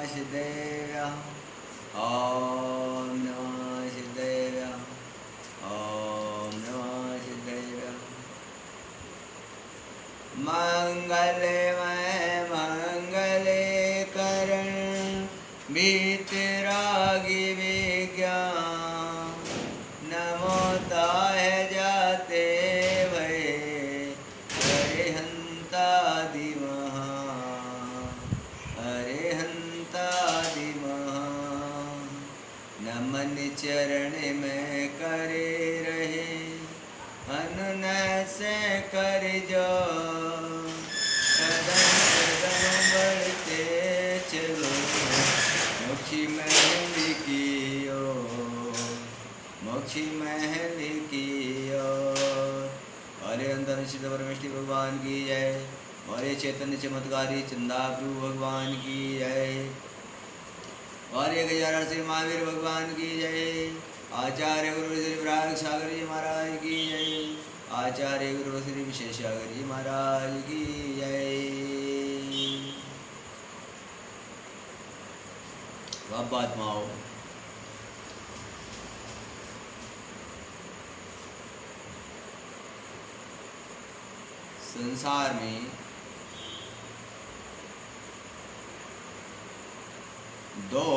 सिद्धेभ्यः ॐ नमः सिद्धेभ्यः ॐ नमः सिद्धेभ्यः। मंगलमय मंगले करण बीतरागी विज्ञान नमो ताय जाते भये हरिहंतादि महा हरिहंतादि महा। नमन चरण में करे रहे अनुन से कर जो कदम कदम बढ़ते चलो मोक्षी महल की ओर मोक्षी महल की ओर। हरे अंतर सिद्ध परमेश्वरी भगवान की जय। हरे चैतन्य चमत्कारी चंदा प्रभु भगवान की जय। हरे गजानन श्री महावीर भगवान की जय। आचार्य गुरु श्री प्रहलाद सागर जी महाराज की जय। आचार्य गुरु श्री विशेषागर जी महाराज की जय। बाबात्माओं, संसार में दो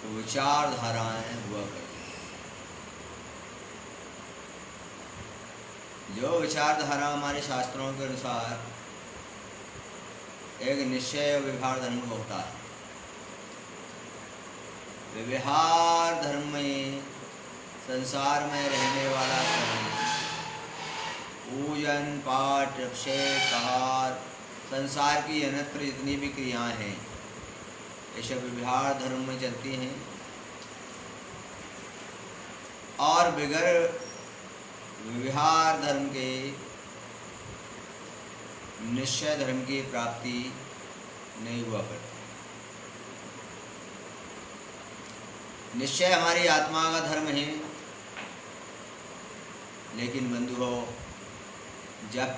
विचारधाराएं हुआ करती हैं। जो विचारधारा हमारे शास्त्रों के अनुसार एक निश्चय व्यवहार धर्म होता है। व्यवहार धर्म में संसार में रहने वाला प्राणी पूजन पाठ अभिषेक आहार संसार की अन्यत्र जितनी भी क्रियाएं हैं ये सब व्यवहार धर्म में चलती हैं और बगैर व्यवहार धर्म के निश्चय धर्म की प्राप्ति नहीं हुआ करती। निश्चय हमारी आत्मा का धर्म है, लेकिन बंधुओं जब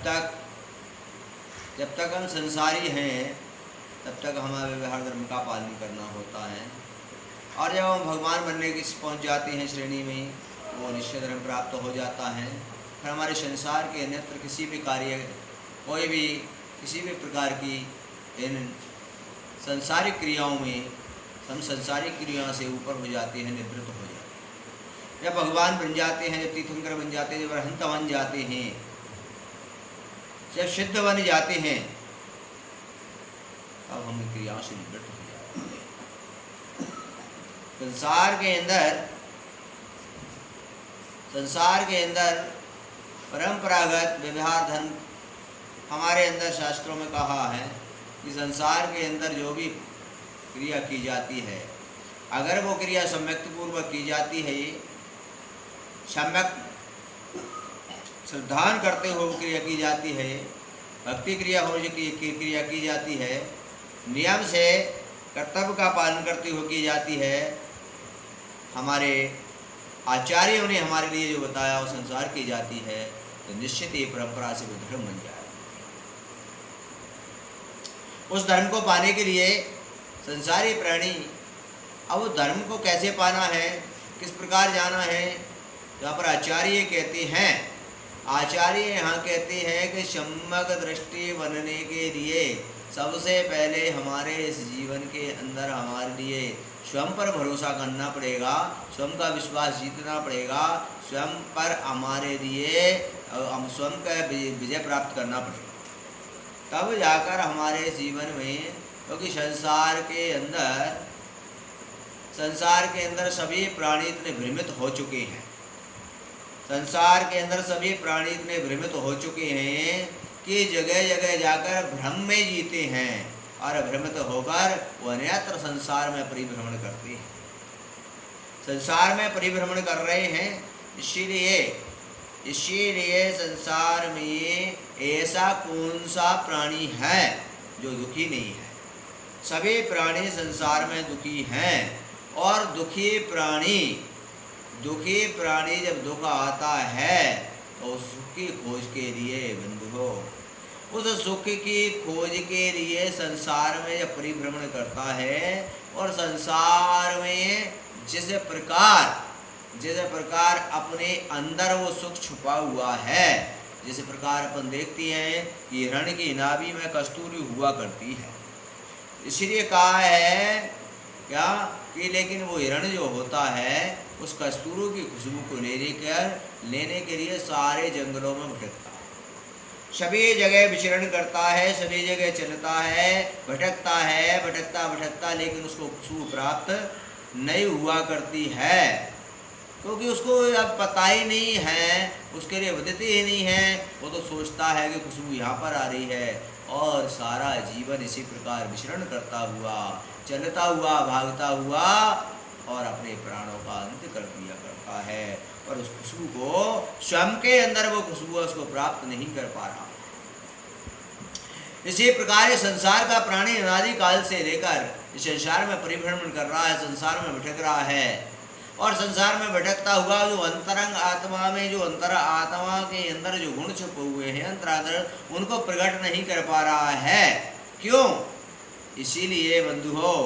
तक हम संसारी हैं तब तक हमारे व्यवहार धर्म का पालन करना होता है। और जब हम भगवान बनने की पहुंच जाते हैं श्रेणी में, वो निश्चय धर्म प्राप्त हो जाता है। फिर हमारे संसार के अन्यत्र किसी भी कार्य कोई भी किसी भी प्रकार की इन संसारिक क्रियाओं में हम संसारिक क्रियाओं से ऊपर हो जाते हैं, निवृत्त हो जाते हैं। जब भगवान बन जाते हैं, जब तीर्थंकर बन जाते हैं, जब अरहंत बन जाते हैं, जब सिद्ध बन जाते हैं, तब हम इन क्रियाओं से निवृत्त हो जाते हैं। संसार के अंदर परंपरागत व्यवहार धर्म हमारे अंदर शास्त्रों में कहा है कि संसार के अंदर जो भी क्रिया की जाती है, अगर वो क्रिया सम्यक पूर्वक की जाती है, सम्यक श्रद्धान करते हुए वो क्रिया की जाती है, भक्ति क्रिया हो क्रिया की जाती है, नियम से कर्तव्य का पालन करते हुए की जाती है, हमारे आचार्यों ने हमारे लिए जो बताया वो संसार की जाती है, तो निश्चित ये परंपरा से वो धर्म बन जाएगा। उस धर्म को पाने के लिए संसारी प्राणी अब उस धर्म को कैसे पाना है, किस प्रकार जाना है, जहाँ पर आचार्य कहते हैं, आचार्य यहाँ कहते हैं कि सम्यक दृष्टि बनने के लिए सबसे पहले हमारे इस जीवन के अंदर हमारे लिए स्वयं पर भरोसा करना पड़ेगा, स्वयं का विश्वास जीतना पड़ेगा, स्वयं पर हमारे लिए हम स्वयं का विजय प्राप्त करना पड़ेगा, तब जाकर हमारे जीवन में, क्योंकि संसार के अंदर सभी प्राणी इतने भ्रमित हो चुके हैं, संसार के अंदर सभी प्राणी इतने भ्रमित हो चुके हैं कि जगह जगह जाकर भ्रम में जीते हैं और भ्रमित होकर वो अन्यत्र संसार में परिभ्रमण करते हैं, संसार में परिभ्रमण कर रहे हैं। इसीलिए संसार में ऐसा कौन सा प्राणी है जो दुखी नहीं है? सभी प्राणी संसार में दुखी हैं, और दुखी प्राणी जब दुख आता है तो सुख की खोज के लिए बंधुओं उस सुख की खोज के लिए संसार में जब परिभ्रमण करता है और संसार में जिस प्रकार अपने अंदर वो सुख छुपा हुआ है, जिस प्रकार अपन देखते हैं कि हिरण की नाभि में कस्तूरी हुआ करती है, इसलिए कहा है क्या कि लेकिन वो हिरण जो होता है उस कस्तूरी की खुशबू को लेने के लिए सारे जंगलों में भटकता है, सभी जगह विचरण करता है, सभी जगह चलता है, भटकता है, भटकता, लेकिन उसको खुशबू प्राप्त नहीं हुआ करती है, क्योंकि उसको अब पता ही नहीं है, उसके लिए विदित ही नहीं है। वो तो सोचता है कि खुशबू यहाँ पर आ रही है, और सारा जीवन इसी प्रकार विचरण करता हुआ, चलता हुआ, भागता हुआ और अपने प्राणों का अंत कर दिया करता है, और उस खुशबू को स्वयं के अंदर वो खुशबू उसको प्राप्त नहीं कर पा रहा। इसी प्रकार संसार का प्राणी अनादि काल से लेकर इस संसार में परिभ्रमण कर रहा है, संसार में भटक रहा है, और संसार में भटकता हुआ जो अंतरंग आत्मा में, जो अंतर आत्मा के अंदर जो गुण छुपे हुए हैं अंतरांतर, उनको प्रकट नहीं कर पा रहा है। क्यों? इसीलिए बंधुओं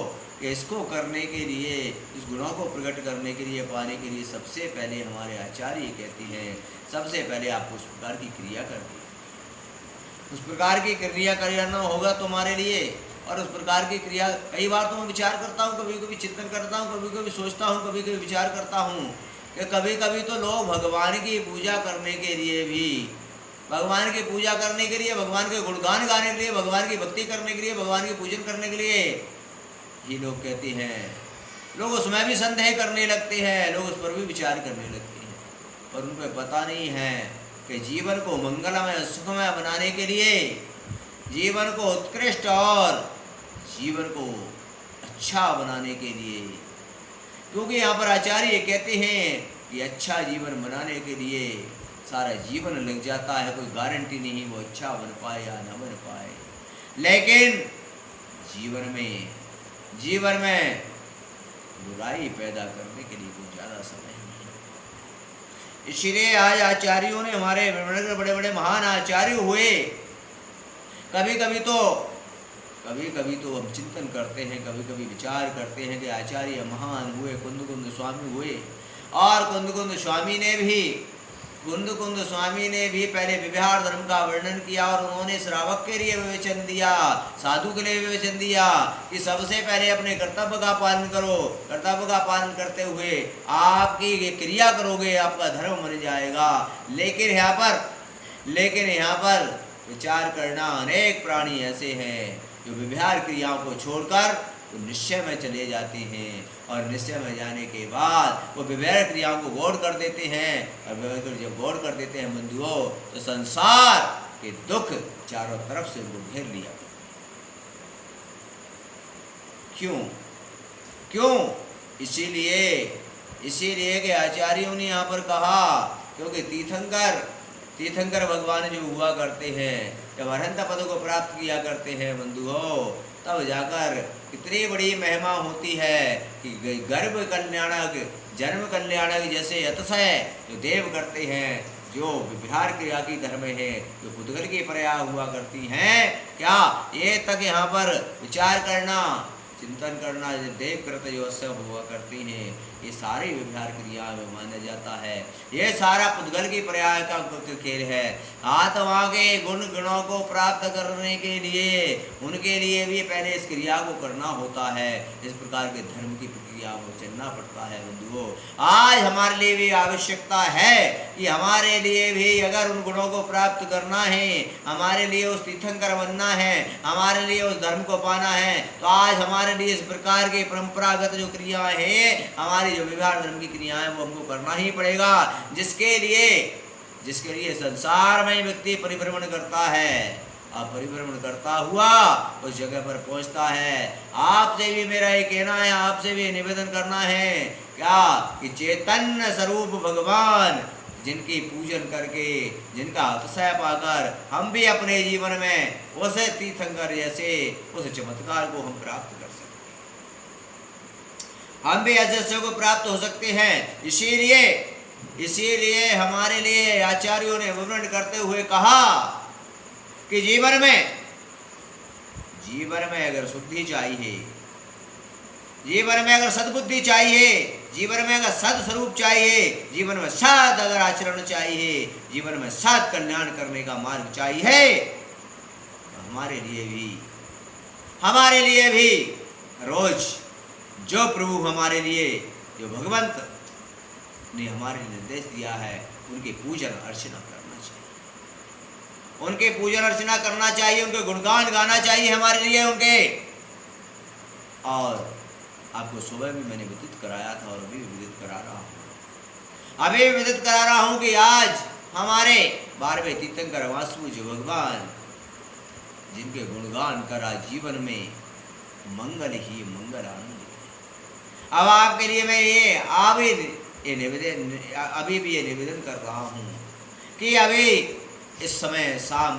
कि इसको करने के लिए, इस गुणों को प्रकट करने के लिए, पाने के लिए सबसे पहले हमारे आचार्य कहते हैं सबसे पहले आपको उस प्रकार की क्रिया करनी है। उस प्रकार की क्रिया करना होगा तुम्हारे लिए, और उस प्रकार की क्रिया कई बार तो मैं विचार करता हूँ, कभी कभी चिंतन करता हूँ, कभी कभी सोचता हूँ, कभी कभी विचार करता हूँ कि कभी कभी तो लोग भगवान की पूजा करने के लिए भी, भगवान की पूजा करने के लिए, भगवान के गुणगान गाने के लिए, भगवान की भक्ति करने के लिए, भगवान की पूजन करने के लिए ही लोग कहते हैं, लोग उसमें भी संदेह करने लगते हैं, लोग उस पर भी विचार करने लगते हैं, पर उनको पता नहीं है कि जीवन को मंगलमय सुखमय बनाने के लिए, जीवन को उत्कृष्ट और जीवन को अच्छा बनाने के लिए, क्योंकि यहाँ पर आचार्य कहते हैं कि अच्छा जीवन बनाने के लिए सारा जीवन लग जाता है, कोई गारंटी नहीं वो अच्छा बन पाए या न बन पाए, लेकिन जीवन में बुराई पैदा करने के लिए कोई ज़्यादा समय नहीं है। इसीलिए आज आचार्यों ने, हमारे बड़े बड़े महान आचार्य हुए, कभी कभी तो हम चिंतन करते हैं, कभी कभी विचार करते हैं कि आचार्य महान हुए, कुंद स्वामी हुए, और कुंद स्वामी ने भी पहले व्यवहार धर्म का वर्णन किया, और उन्होंने श्रावक के लिए विवेचन दिया, साधु के लिए विवेचन दिया कि सबसे पहले अपने कर्तव्य का पालन करो, कर्तव्य का पालन करते हुए आपकी क्रिया करोगे, आपका धर्म बन जाएगा। लेकिन यहाँ पर विचार करना, अनेक प्राणी ऐसे हैं जो व्यवहार क्रियाओं को छोड़कर वो निश्चय में चले जाते हैं, और निश्चय में जाने के बाद वो व्यवहार क्रियाओं को गौड़ कर देते हैं, और जब गौड़ कर देते हैं बंधुओं, तो संसार के दुख चारों तरफ से उनको घेर लिया। क्यों? इसीलिए कि आचार्यों ने यहाँ पर कहा, क्योंकि तीर्थंकर भगवान जो हुआ करते हैं, जब अरहंत पद को प्राप्त किया करते हैं बंधुओं, तब जाकर कितनी बड़ी महिमा होती है कि गर्भ कल्याणक, जन्म कल्याणक जैसे अतिशय जो देव करते हैं, जो व्यवहार क्रिया की धर्म है, जो पुद्गल की पर्याय हुआ करती हैं, क्या ये तक यहाँ पर विचार करना, चिंतन करना, देव कृत जो सब हुआ करती हैं, ये सारी व्यवहार क्रिया में माना जाता है। ये सारा पुद्गल की पर्याय का खेल है। आत्मा के गुणों को प्राप्त करने के लिए उनके लिए भी पहले इस क्रिया को करना होता है। इस प्रकार के धर्म की प्रक्रिया को चलना पड़ता है बंधुओं। आज हमारे लिए भी आवश्यकता है कि हमारे लिए भी अगर उन गुणों को प्राप्त करना है, हमारे लिए उस तीर्थंकर बनना है, हमारे लिए उस धर्म को पाना है, तो आज हमारे लिए इस प्रकार के परंपरागत जो क्रियाएं हैं, हमारी जो व्यवहार धर्म की क्रियाएं, वो हमको करना ही पड़ेगा। जिसके लिए संसार में व्यक्ति परिभ्रमण करता है, अब परिभ्रमण करता हुआ उस जगह पर पहुंचता है। आपसे भी मेरा ये कहना है, आपसे भी निवेदन करना है क्या कि चैतन्य स्वरूप भगवान जिनकी पूजन करके, जिनका अतिशय पाकर हम भी अपने जीवन में उस तीर्थंकर जैसे उस चमत्कार को हम प्राप्त कर सकते हैं, हम भी ऐसे को प्राप्त हो सकते हैं। इसीलिए हमारे लिए आचार्यों ने वर्णन करते हुए कहा कि जीवन में अगर शुद्धि चाहिए, जीवन में अगर सद्बुद्धि चाहिए, जीवन में अगर सद्स्वरूप चाहिए, जीवन में सद अगर आचरण चाहिए, जीवन में सद कल्याण करने का मार्ग चाहिए, तो हमारे लिए भी रोज जो प्रभु हमारे लिए, जो भगवंत ने हमारे निर्देश दिया है, उनकी पूजन अर्चना करना चाहिए, उनके पूजन अर्चना करना चाहिए, उनके गुणगान गाना चाहिए हमारे लिए उनके। और आपको सुबह भी मैंने विदित कराया था और अभी भी विदित करा रहा हूं कि आज हमारे 12वें तीर्थंकर वासु जो भगवान, जिनके गुणगान करा जीवन में मंगल ही मंगल आनंद। अब आपके लिए मैं अभी भी ये निवेदन कर रहा हूँ कि अभी इस समय शाम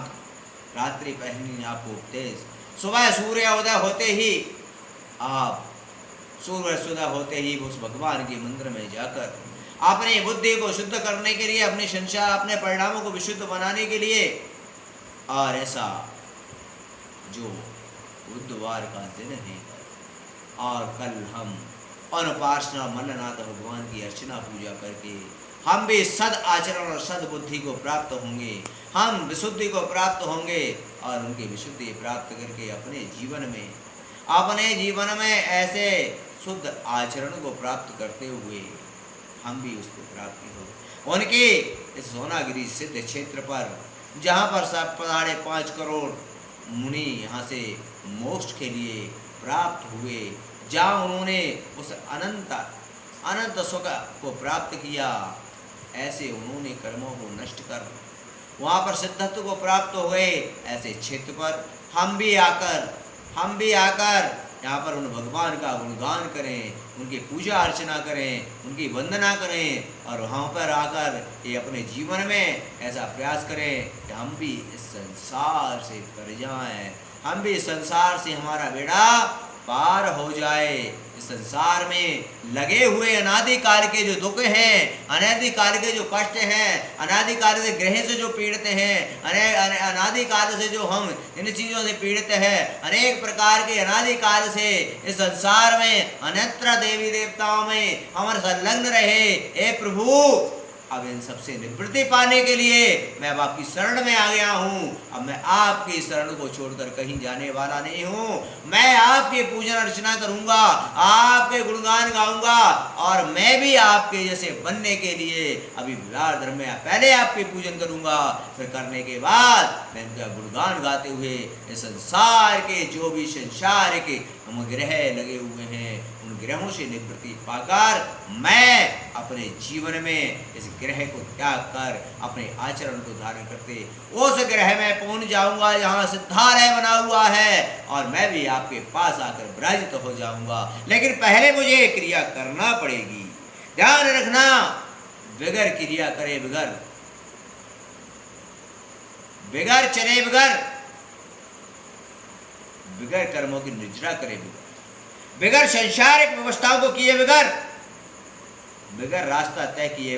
रात्रि पहनी आपको उपदेश, सुबह सूर्योदय होते ही उस भगवान के मंदिर में जाकर अपनी बुद्धि को शुद्ध करने के लिए, अपने संसार, अपने परिणामों को विशुद्ध बनाने के लिए, और ऐसा जो बुधवार का दिन है और कल हम अनुपासना मल्लनाथ भगवान की अर्चना पूजा करके हम भी सद आचरण और सद बुद्धि को प्राप्त होंगे, हम विशुद्धि को प्राप्त होंगे और उनकी विशुद्धि प्राप्त करके अपने जीवन में ऐसे शुद्ध आचरण को प्राप्त करते हुए हम भी उसको प्राप्ति हो। उनके इस सोनागिरी सिद्ध क्षेत्र पर, जहाँ पर 5.5 करोड़ मुनि यहाँ से मोक्ष के लिए प्राप्त हुए, जहाँ उन्होंने उस अनंत सुख को प्राप्त किया, ऐसे उन्होंने कर्मों को नष्ट कर वहाँ पर सिद्धत्व को प्राप्त हुए, ऐसे क्षेत्र पर हम भी आकर यहाँ पर उन भगवान का गुणगान करें, उनकी पूजा अर्चना करें, उनकी वंदना करें, और वहाँ पर आकर ये अपने जीवन में ऐसा प्रयास करें कि हम भी इस संसार से तर जाएं, हम भी संसार से हमारा बेड़ा पार हो जाए। इस संसार में लगे हुए अनादिकाल के जो दुख हैं, अनादिकाल के जो कष्ट हैं, अनादिकाल से ग्रह से जो पीड़ित हैं, अनादिकाल से जो हम इन चीज़ों से पीड़ित हैं, अनेक प्रकार के अनादिकाल से इस संसार में अन्यत्र देवी देवताओं में हमारे संलग्न रहे। हे प्रभु, अब इन सबसे निवृत्ति पाने के लिए मैं अब आपकी शरण में आ गया हूँ। अब मैं आपकी शरण को छोड़कर कहीं जाने वाला नहीं हूँ। मैं आपकी पूजन अर्चना करूँगा, आपके गुणगान गाऊंगा, और मैं भी आपके जैसे बनने के लिए अभी विवाह धर्म में पहले आपकी पूजन करूँगा, फिर करने के बाद मैं उनका गुणगान गाते हुए इस संसार के जो भी संसार के हम ग्रह लगे हुए हैं, उन ग्रहों से निवृत्ति पाकर मैं अपने जीवन में इस ग्रह को त्याग कर अपने आचरण को धारण करते उस ग्रह में पहुंच जाऊंगा जहां सिद्धालय बना हुआ है, और मैं भी आपके पास आकर विराजित हो जाऊंगा। लेकिन पहले मुझे क्रिया करना पड़ेगी। ध्यान रखना, बगैर क्रिया करे बगैर चले बगैर कर्मों की निर्जरा करे बगैर संसारिक व्यवस्थाओं को किए बगैर रास्ता तय किए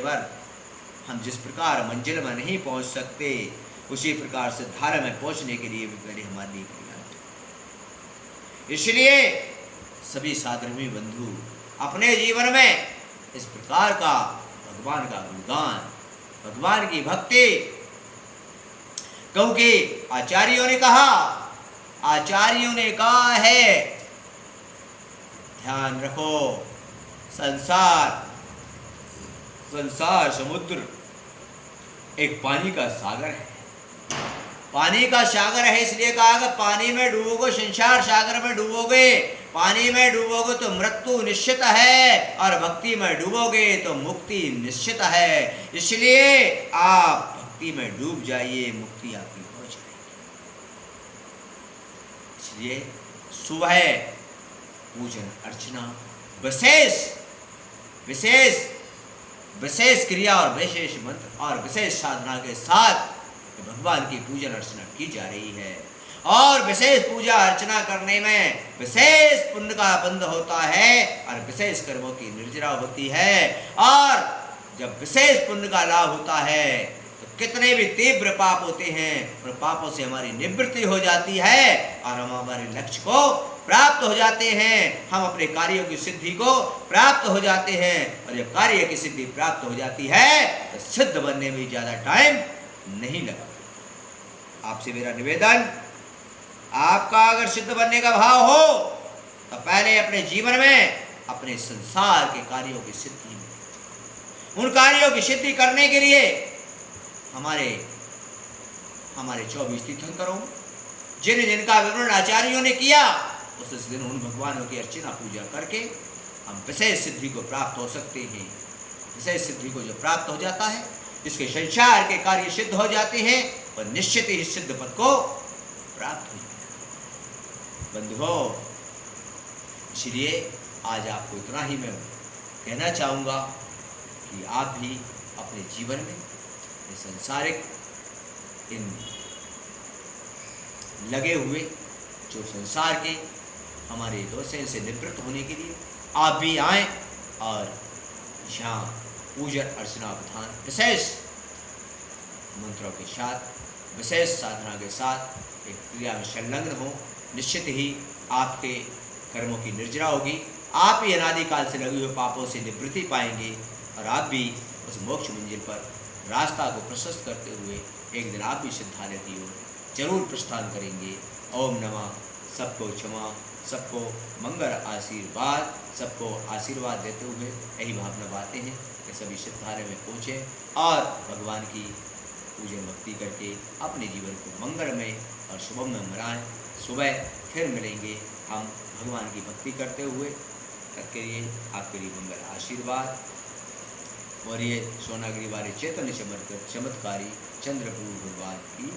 हम जिस प्रकार मंजिल में नहीं पहुंच सकते, उसी प्रकार से धारा में पहुंचने के लिए भी पहले हमारे लिए क्रिया। इसलिए सभी साधर्मी बंधु अपने जीवन में इस प्रकार का भगवान का गुणगान, भगवान की भक्ति, क्योंकि आचार्यों ने कहा है, ध्यान रखो, संसार समुद्र एक पानी का सागर है। पानी का सागर है इसलिए कहा कि पानी में डूबोगे, संसार सागर में डूबोगे, पानी में डूबोगे तो मृत्यु निश्चित है, और भक्ति में डूबोगे तो मुक्ति निश्चित है। इसलिए आप भक्ति में डूब जाइए, मुक्ति आपकी हो जाएगी। इसलिए सुबह पूजन अर्चना विशेष क्रिया और विशेष मंत्र और विशेष साधना के साथ भगवान की पूजन अर्चना की जा रही है। और विशेष पूजा अर्चना करने में विशेष पुण्य का बंध होता है और विशेष कर्मों की निर्जरा होती है। और जब विशेष पुण्य का लाभ होता है तो कितने भी तीव्र पाप होते हैं उन पापों से हमारी निवृत्ति हो जाती है और हम हमारे लक्ष्य को प्राप्त हो जाते हैं, हम अपने कार्यों की सिद्धि को प्राप्त हो जाते हैं। और जब कार्य की सिद्धि प्राप्त हो जाती है तो सिद्ध बनने में ज़्यादा टाइम नहीं लगा। आपसे मेरा निवेदन, आपका अगर सिद्ध बनने का भाव हो तो पहले अपने जीवन में अपने संसार के कार्यों की सिद्धि में, उन कार्यों की सिद्धि करने के लिए हमारे 24 तीर्थंकरों जिनका विवरण आचार्यों ने किया उस दिन उन भगवानों की अर्चना पूजा करके हम विशेष सिद्धि को प्राप्त हो सकते हैं। विशेष सिद्धि को जो प्राप्त हो जाता है, जिसके संसार के कार्य सिद्ध हो जाते हैं, वह निश्चित ही सिद्ध पद को प्राप्त हो जाता है। बंधुओं, इसलिए आज आपको इतना ही मैं कहना चाहूँगा कि आप भी अपने जीवन में संसारिक इन लगे हुए जो संसार के हमारे दोषों से निवृत्त होने के लिए आप भी आएँ और यहाँ पूजन अर्चना विधान विशेष मंत्रों के साथ, विशेष साधना के साथ एक क्रिया में संलग्न हो। निश्चित ही आपके कर्मों की निर्जरा होगी, आप ही अनादिकाल से लगे हुए पापों से निवृत्ति पाएंगे और आप भी उस मोक्ष मंजिल पर रास्ता को प्रशस्त करते हुए एक दिन आप भी सिद्धालय की ओर जरूर प्रस्थान करेंगे। ओम नमः। सबको क्षमा, सबको मंगल आशीर्वाद, सबको आशीर्वाद देते हुए यही भावना बातें हैं कि सभी सिद्धालय में पहुँचें और भगवान की पूजन भक्ति करके अपने जीवन को मंगलमय और शुभम में मनाएं। सुबह फिर मिलेंगे हम भगवान की भक्ति करते हुए। तब के लिए आपके लिए मंगल आशीर्वाद। और ये सोनागिरी वाले चैतन्य चमत्कारी चंद्रपुर भगवान की